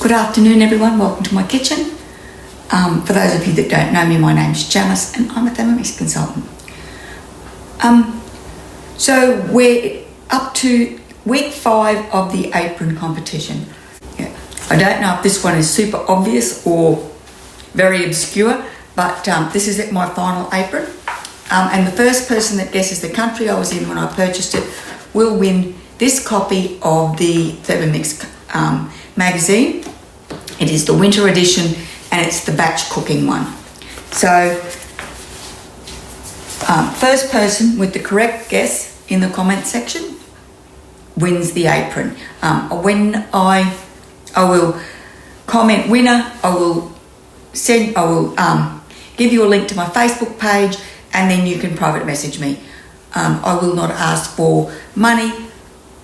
Good afternoon everyone, welcome to my kitchen. For those of you that don't know me, my name's Janice and I'm a Thermomix consultant. So we're up to week 5 of the Apron competition. I don't know if this one is super obvious or very obscure, but this is my final apron. And the first person that guesses the country I was in when I purchased it will win this copy of the Thermomix magazine. It is the winter edition and it's the batch cooking one. So first person with the correct guess in the comment section wins the apron. When I will comment winner, I will give you a link to my Facebook page and then you can private message me. I will not ask for money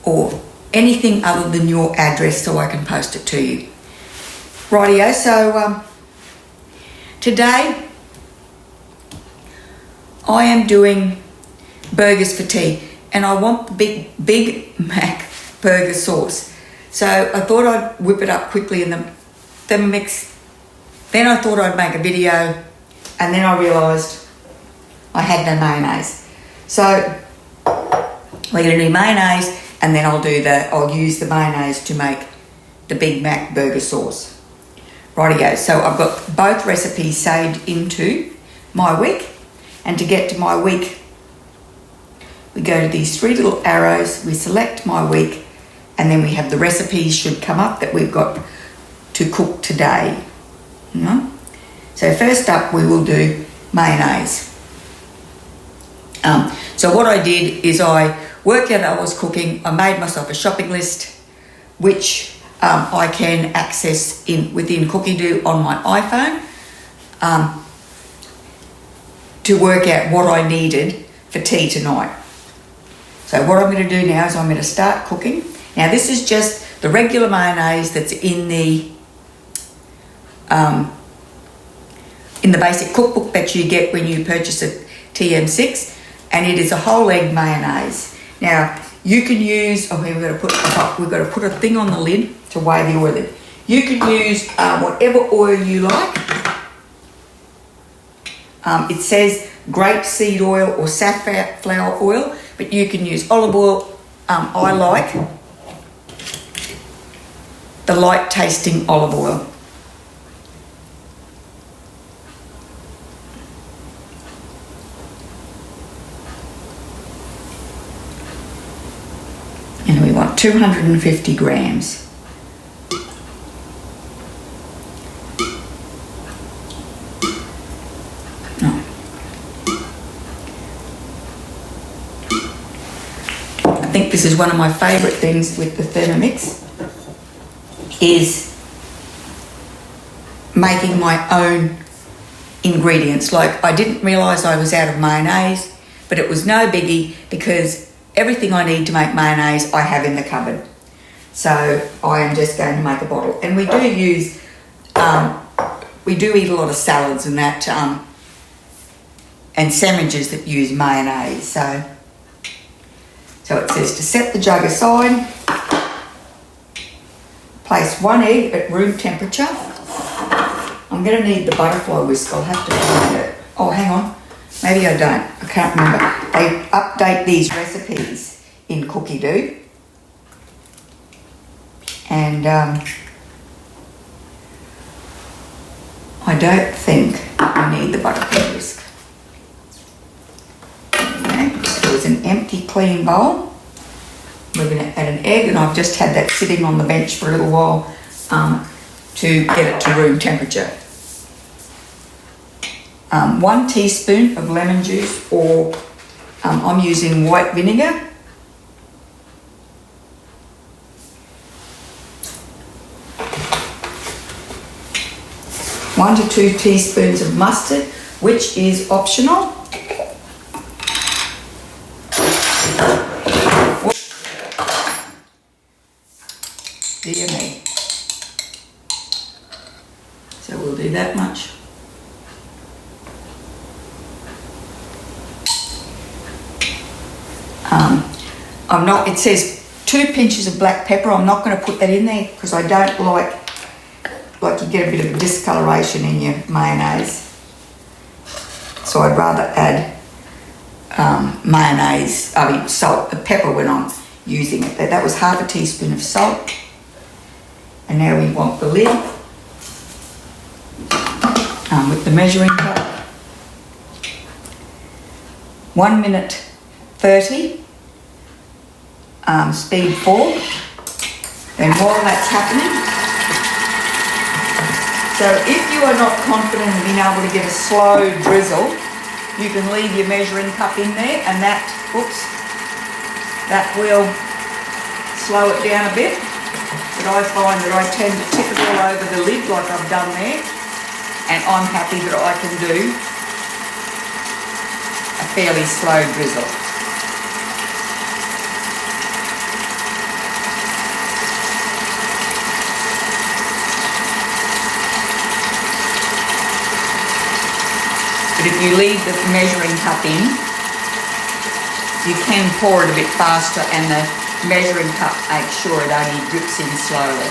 or anything other than your address so I can post it to you. Rightio, so today I am doing burgers for tea and I want the Big Mac burger sauce. So I thought I'd whip it up quickly in the Thermomix. Then I thought I'd make a video and then I realised I had no mayonnaise. So we're going to do mayonnaise and then I'll use the mayonnaise to make the Big Mac burger sauce. Rightio, so I've got both recipes saved into my week, and to get to my week we go to these 3 little arrows, we select my week, and then we have the recipes should come up that we've got to cook today. So first up we will do mayonnaise. So what I did is I worked out I was cooking, I made myself a shopping list which I can access within Cookie-Doo on my iPhone to work out what I needed for tea tonight. So what I'm going to do now is I'm going to start cooking. Now this is just the regular mayonnaise that's in the basic cookbook that you get when you purchase a TM6, and it is a whole egg mayonnaise. Now you can use, we've got to put a thing on the lid to weigh the oil in. You can use whatever oil you like. It says grapeseed oil or safflower oil, but you can use olive oil. I like the light tasting olive oil. And we want 250 grams. I think this is one of my favourite things with the Thermomix is making my own ingredients. Like I didn't realise I was out of mayonnaise, but it was no biggie because everything I need to make mayonnaise I have in the cupboard. So I am just going to make a bottle. And we do use, we do eat a lot of salads and that, and sandwiches that use mayonnaise. So it says to set the jug aside, place 1 egg at room temperature. I'm going to need the butterfly whisk, I'll have to find it. Oh, hang on. Maybe I don't. I can't remember. They update these recipes in Cookie-Doo. And I don't think I need the butterfly whisk. Okay, so it's an empty, clean bowl. We're going to add an egg, and I've just had that sitting on the bench for a little while to get it to room temperature. 1 teaspoon of lemon juice, or I'm using white vinegar. 1 to 2 teaspoons of mustard, which is optional. Dear me. So we'll do that much. It says 2 pinches of black pepper. I'm not going to put that in there because I don't like like you get a bit of discoloration in your mayonnaise. So I'd rather add salt, pepper when I'm using it. That was half a teaspoon of salt. And now we want the lid with the measuring cup. 1 minute 30, speed 4. And while that's happening, so if you are not confident in being able to get a slow drizzle, you can leave your measuring cup in there and that will slow it down a bit. But I find that I tend to tip it all over the lid like I've done there, and I'm happy that I can do a fairly slow drizzle. But if you leave the measuring cup in, you can pour it a bit faster and the measuring cup makes sure it only drips in slowly.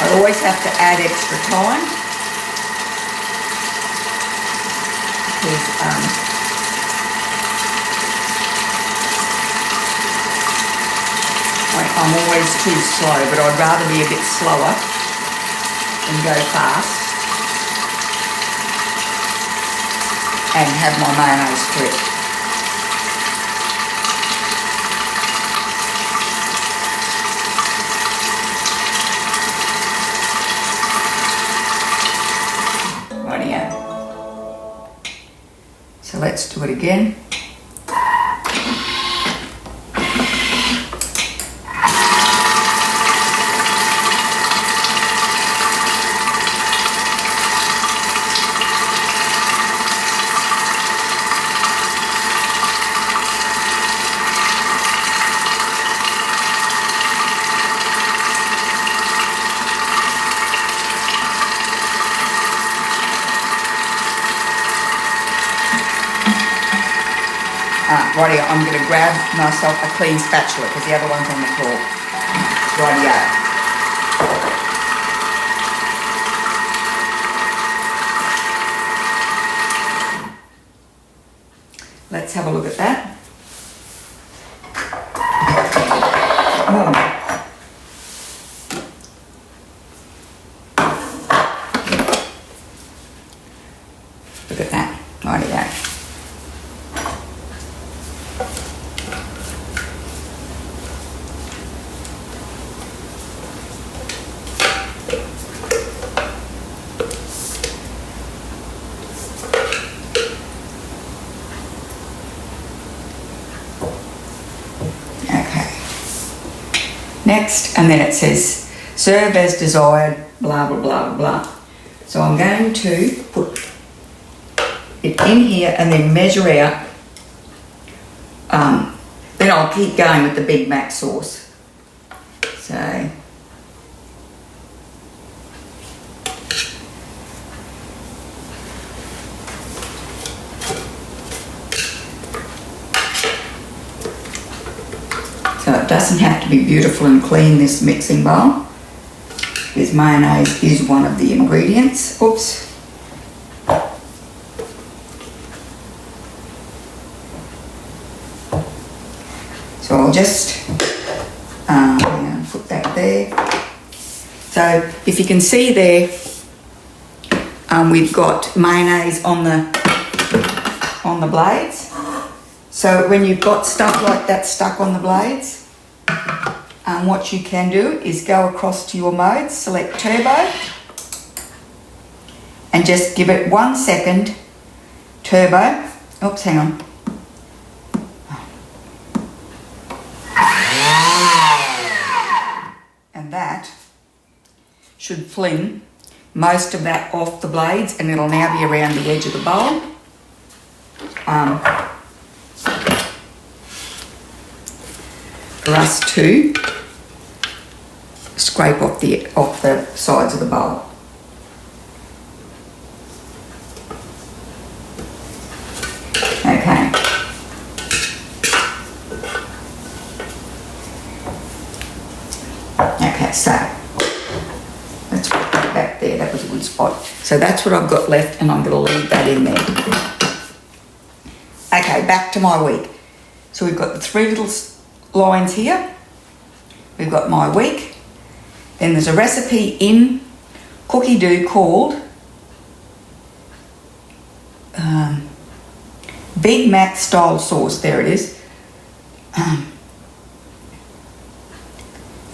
I always have to add extra time because I'm always too slow, but I'd rather be a bit slower than go fast and have my mayonnaise flip. Rightio. So let's do it again. Rightio, I'm going to grab myself a clean spatula because the other one's on the floor. Rightio. Let's have a look at that. Look at that. Rightio. Next, and then it says serve as desired, blah blah blah blah. So I'm going to put it in here and then measure out. Then I'll keep going with the Big Mac sauce. So it doesn't have to be beautiful and clean, this mixing bowl, because mayonnaise is one of the ingredients. Oops. So I'll just put that there. So if you can see there, we've got mayonnaise on the blades. So when you've got stuff like that stuck on the blades, what you can do is go across to your mode, select turbo, and just give it 1 second, turbo. Oops, hang on. And that should fling most of that off the blades, and it'll now be around the edge of the bowl. For us to scrape off the sides of the bowl. So that's what I've got left, and I'm going to leave that in there. Okay, back to my week. So we've got the 3 little lines here. We've got my week. Then there's a recipe in Cookie Doo called Big Mac style sauce. There it is. And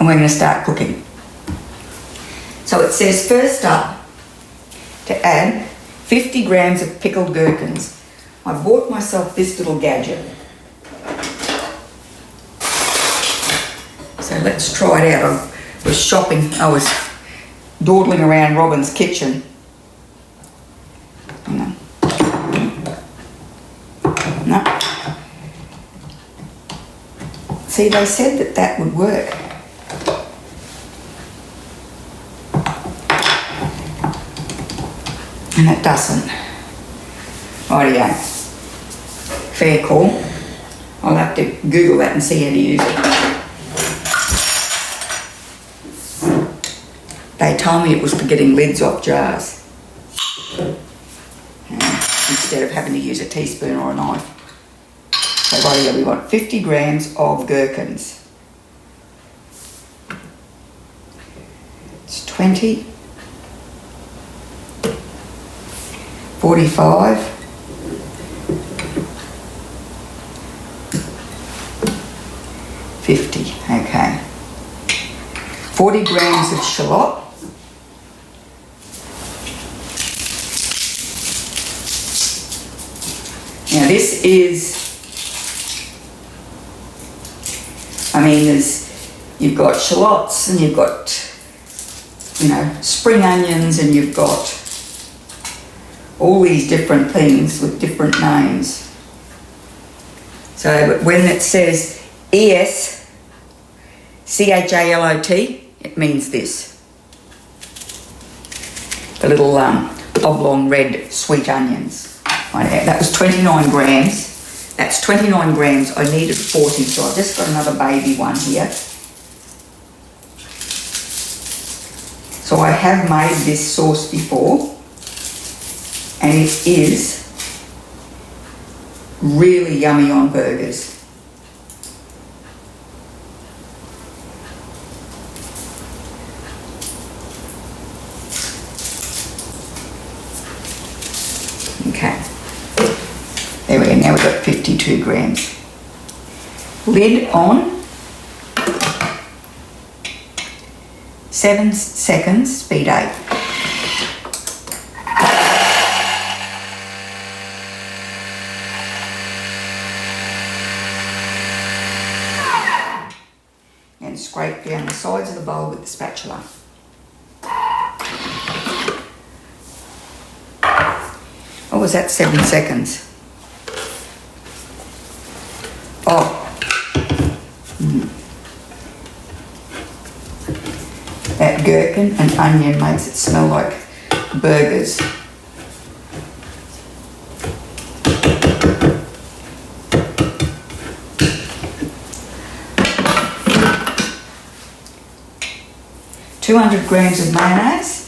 we're going to start cooking. So it says first up to add 50 grams of pickled gherkins. I bought myself this little gadget. So let's try it out. I was shopping, I was dawdling around Robin's kitchen. Hang on. No. See, they said that would work. And it doesn't. Rightio. Fair call. I'll have to Google that and see how to use it. They told me it was for getting lids off jars. Instead of having to use a teaspoon or a knife. So rightio, we want 50 grams of gherkins. It's 20. 45, 50, okay. 40 grams of shallot. Now this is, you've got shallots and you've got, spring onions, and you've got all these different things with different names. So but when it says ESCHALOT, it means this. The little oblong red sweet onions. That was 29 grams. That's 29 grams. I needed 40, so I've just got another baby one here. So I have made this sauce before. And it is really yummy on burgers. Okay. There we go. Now we've got 52 grams. Lid on. 7 seconds, speed 8. And scrape down the sides of the bowl with the spatula. What was that, 7 seconds? Oh. That gherkin and onion makes it smell like burgers. $200 grams of mayonnaise.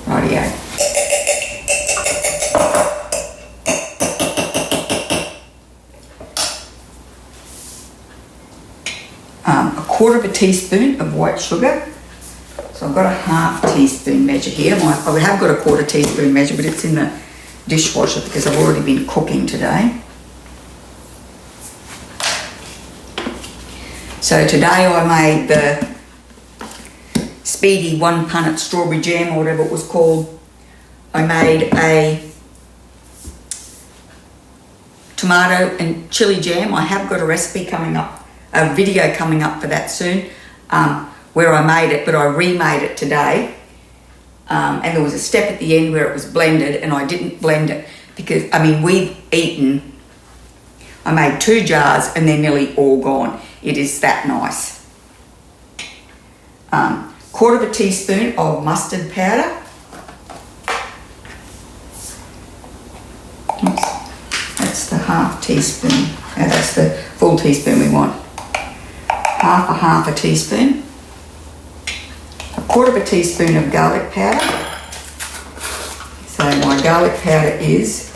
Rightio. A quarter of a teaspoon of white sugar. So I've got a half teaspoon measure here. I have got a quarter teaspoon measure, but it's in the dishwasher because I've already been cooking today. So today I made the speedy 1 punnet strawberry jam, or whatever it was called. I made a tomato and chili jam. I have got a recipe coming up, a video coming up for that soon, where I made it, but I remade it today. And there was a step at the end where it was blended, and I didn't blend it because, I mean, I made 2 jars and they're nearly all gone. It is that nice. 1/4 teaspoon of mustard powder. Oops. That's the 1/2 teaspoon. Now that's the full teaspoon we want. 1/2 teaspoon. 1/4 teaspoon of garlic powder. So my garlic powder is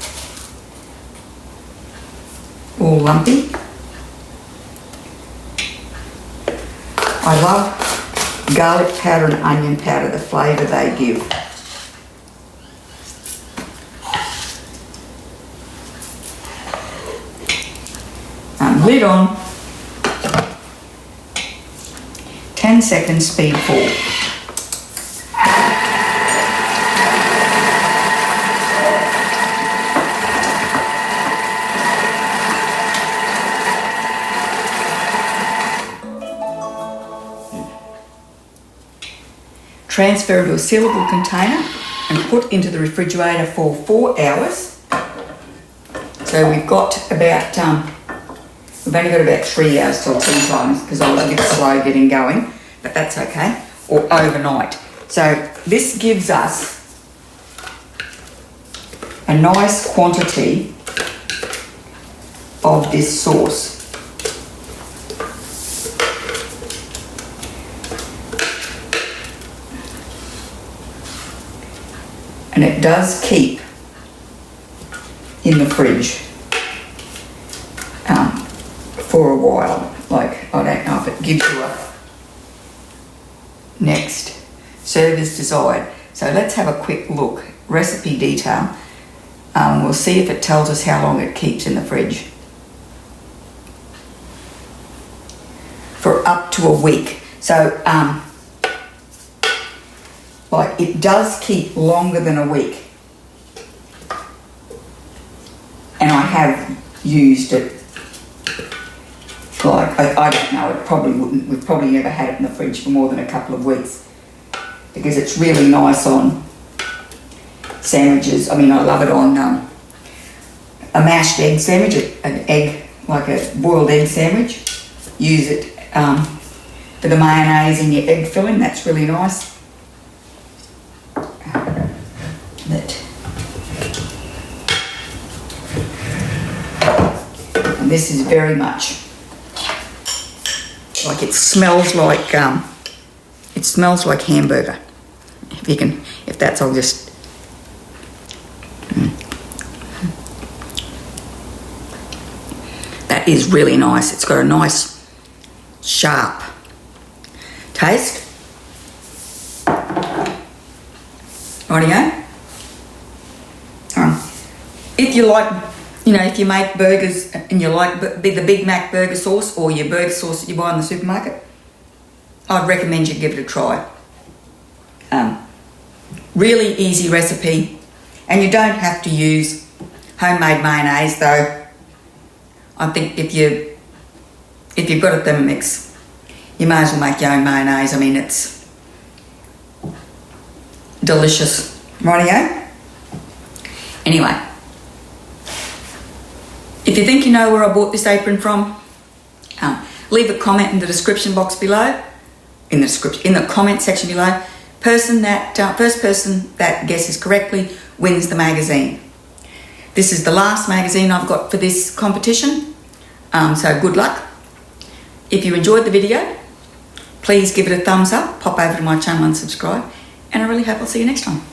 all lumpy. I love garlic powder and onion powder, the flavour they give. Lid on. 10 seconds, speed 4. Transfer into a sealable container and put into the refrigerator for 4 hours. So we've got about, we've only got about 3 hours till tea time because I was a bit slow getting going, but that's okay, or overnight. So this gives us a nice quantity of this sauce. And it does keep in the fridge for a while. Like, I don't know if it gives you a next serve as desired. So let's have a quick look. Recipe detail. We'll see if it tells us how long it keeps in the fridge. For up to a week. So, like, it does keep longer than a week. And I have used it, like, I don't know, it probably wouldn't, we've probably never had it in the fridge for more than a couple of weeks. Because it's really nice on sandwiches. I mean, I love it on a mashed egg sandwich, an egg, like a boiled egg sandwich. Use it for the mayonnaise in your egg filling, that's really nice. And this is very much like, it smells like hamburger. If you can, if that's, I'll just. That is really nice. It's got a nice sharp taste. Rightio. If you like, you know, if you make burgers and you like the Big Mac burger sauce or your burger sauce that you buy in the supermarket, I'd recommend you give it a try. Really easy recipe, and you don't have to use homemade mayonnaise though. I think if you've got a Thermomix, you may as well make your own mayonnaise. I mean, it's delicious. Rightio? Anyway, if you think you know where I bought this apron from, leave a comment in the description box below, in the comment section below. First person that guesses correctly wins the magazine. This is the last magazine I've got for this competition, so good luck. If you enjoyed the video, please give it a thumbs up, pop over to my channel and subscribe, and I really hope I'll see you next time.